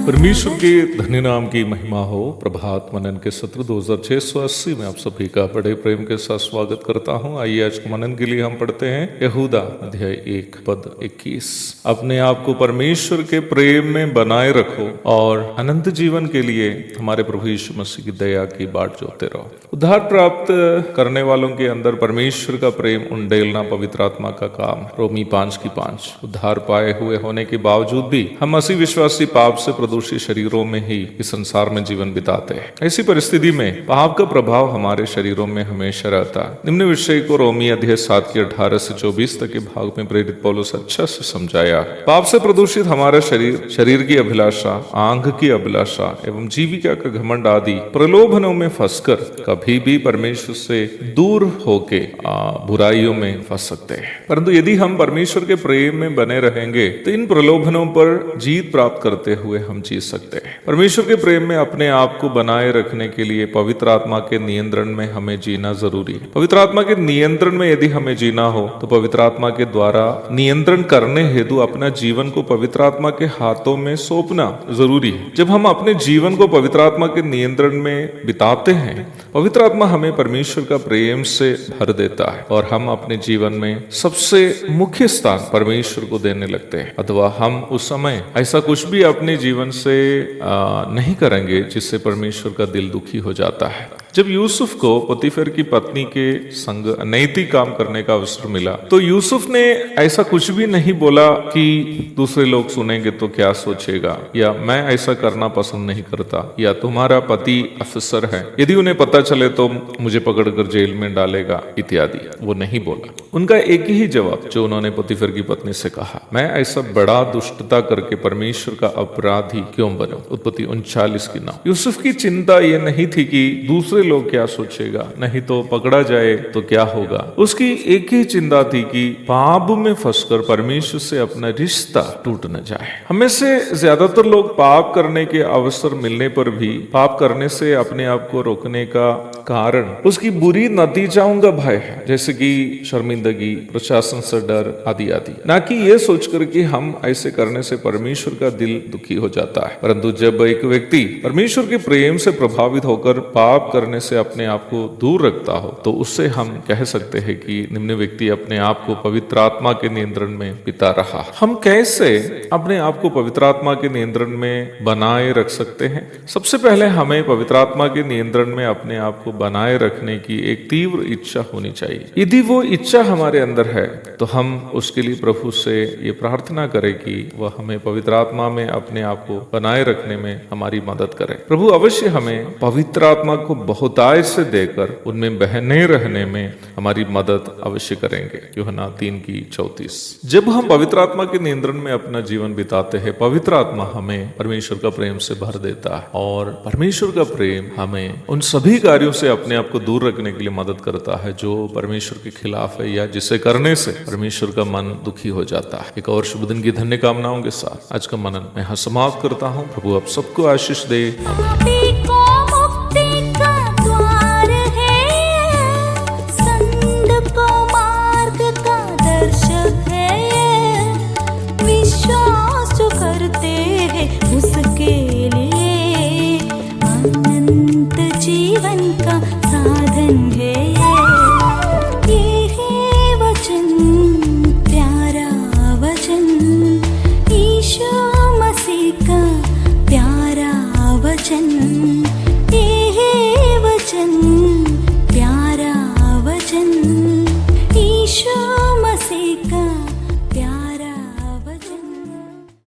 परमेश्वर के धन्य नाम की महिमा हो। प्रभात मनन के सत्र 2680 में आप सभी का बड़े प्रेम के साथ स्वागत करता हूं। आइए आज के मनन के लिए हम पढ़ते हैं यहूदा अध्याय 1 पद 21। अपने आप को परमेश्वर के प्रेम में बनाए रखो और अनंत जीवन के लिए हमारे प्रभु यीशु मसीह की दया की बाट जोते रहो। उद्धार प्राप्त करने वालों के अंदर परमेश्वर का प्रेम उंडेलना पवित्र आत्मा का काम। रोमी 5:5। उद्धार पाए हुए होने के बावजूद भी हम मसीह विश्वासी पाप से प्रदूषित शरीरों में ही इस संसार में जीवन बिताते हैं। ऐसी परिस्थिति में पाप का प्रभाव हमारे शरीरों में हमेशा रहता है। निम्न विषय को रोमी अध्याय 7 के 18 से 24 तक के भाग में प्रेरित पौलुस अच्छा से समझाया। पाप से प्रदूषित हमारा शरीर की अभिलाषा, आंख की अभिलाषा एवं जीविका का घमंड आदि प्रलोभनों में फंसकर कभी भी परमेश्वर से दूर होके बुराइयों में फंस सकते हैं। परंतु यदि हम परमेश्वर के प्रेम में बने रहेंगे तो इन प्रलोभनों पर जीत प्राप्त करते हुए हम जी सकते हैं। परमेश्वर के प्रेम में अपने आप को बनाए रखने के लिए पवित्र आत्मा के नियंत्रण में हमें जीना जरूरी है। पवित्र आत्मा के नियंत्रण में यदि हमें जीना हो तो पवित्र आत्मा के द्वारा नियंत्रण करने हेतु अपना जीवन को पवित्र आत्मा के हाथों में सौंपना जरूरी है। जब हम अपने जीवन को पवित्र आत्मा के नियंत्रण में बिताते हैं, पवित्र आत्मा हमें परमेश्वर का प्रेम से भर देता है और हम अपने जीवन में सबसे मुख्य स्थान परमेश्वर को देने लगते हैं। अथवा हम उस समय ऐसा कुछ भी अपने जीवन से नहीं करेंगे जिससे परमेश्वर का दिल दुखी हो जाता है। जब यूसुफ को पोतीफर की पत्नी के संग अनैतिक काम करने का अवसर मिला तो यूसुफ ने ऐसा कुछ भी नहीं बोला कि दूसरे लोग सुनेंगे तो क्या सोचेगा, या मैं ऐसा करना पसंद नहीं करता, या तुम्हारा पति अफसर है, यदि उन्हें पता चले तो मुझे पकड़कर जेल में डालेगा इत्यादि। वो नहीं बोला। उनका एक ही जवाब जो उन्होंने पोतीफर की पत्नी से कहा, मैं ऐसा बड़ा दुष्टता करके परमेश्वर का अपराधी क्यों बनूं। उत्पत्ति 39 की 9। यूसुफ की चिंता ये नहीं थी कि दूसरे लोग क्या सोचेगा, नहीं तो पकड़ा जाए तो क्या होगा। उसकी एक ही चिंता थी कि पाप में फंसकर परमेश्वर से अपना रिश्ता टूट न जाए। हमें से ज्यादातर लोग पाप करने के अवसर मिलने पर भी पाप करने से अपने आप को रोकने का कारण उसकी बुरी नतीजाओं का भय है, जैसे कि शर्मिंदगी, प्रशासन से डर आदि आदि, ना कि ये सोचकर कि हम ऐसे करने से परमेश्वर का दिल दुखी हो जाता है। परंतु जब एक व्यक्ति परमेश्वर के प्रेम से प्रभावित होकर पाप करने से अपने आप को दूर रखता हो तो उससे हम कह सकते हैं कि निम्न व्यक्ति अपने आप को पवित्र आत्मा के नियंत्रण में बिता रहा। हम कैसे अपने आप को पवित्र आत्मा के नियंत्रण में बनाए रख सकते हैं? सबसे पहले हमें पवित्र आत्मा के नियंत्रण में अपने आप को बनाए रखने की एक तीव्र इच्छा होनी चाहिए। यदि वो इच्छा हमारे अंदर है तो हम उसके लिए प्रभु से ये प्रार्थना करें कि वह हमें पवित्र आत्मा में अपने आप को बनाए रखने में हमारी मदद करे। प्रभु अवश्य हमें पवित्र आत्मा को बहुतायत से देकर उनमें बहने रहने में हमारी मदद अवश्य करेंगे। यूहन्ना 3:34। जब हम पवित्र आत्मा के नियंत्रण में अपना जीवन बिताते हैं, पवित्र आत्मा हमें परमेश्वर का प्रेम से भर देता है और परमेश्वर का प्रेम हमें उन सभी कार्यों से अपने आप को दूर रखने के लिए मदद करता है जो परमेश्वर के खिलाफ है या जिसे करने से परमेश्वर का मन दुखी हो जाता है। एक और शुभ दिन की धन्य कामनाओं के साथ आज का मनन मैं समाप्त करता हूँ। प्रभु आप सबको आशीष दे।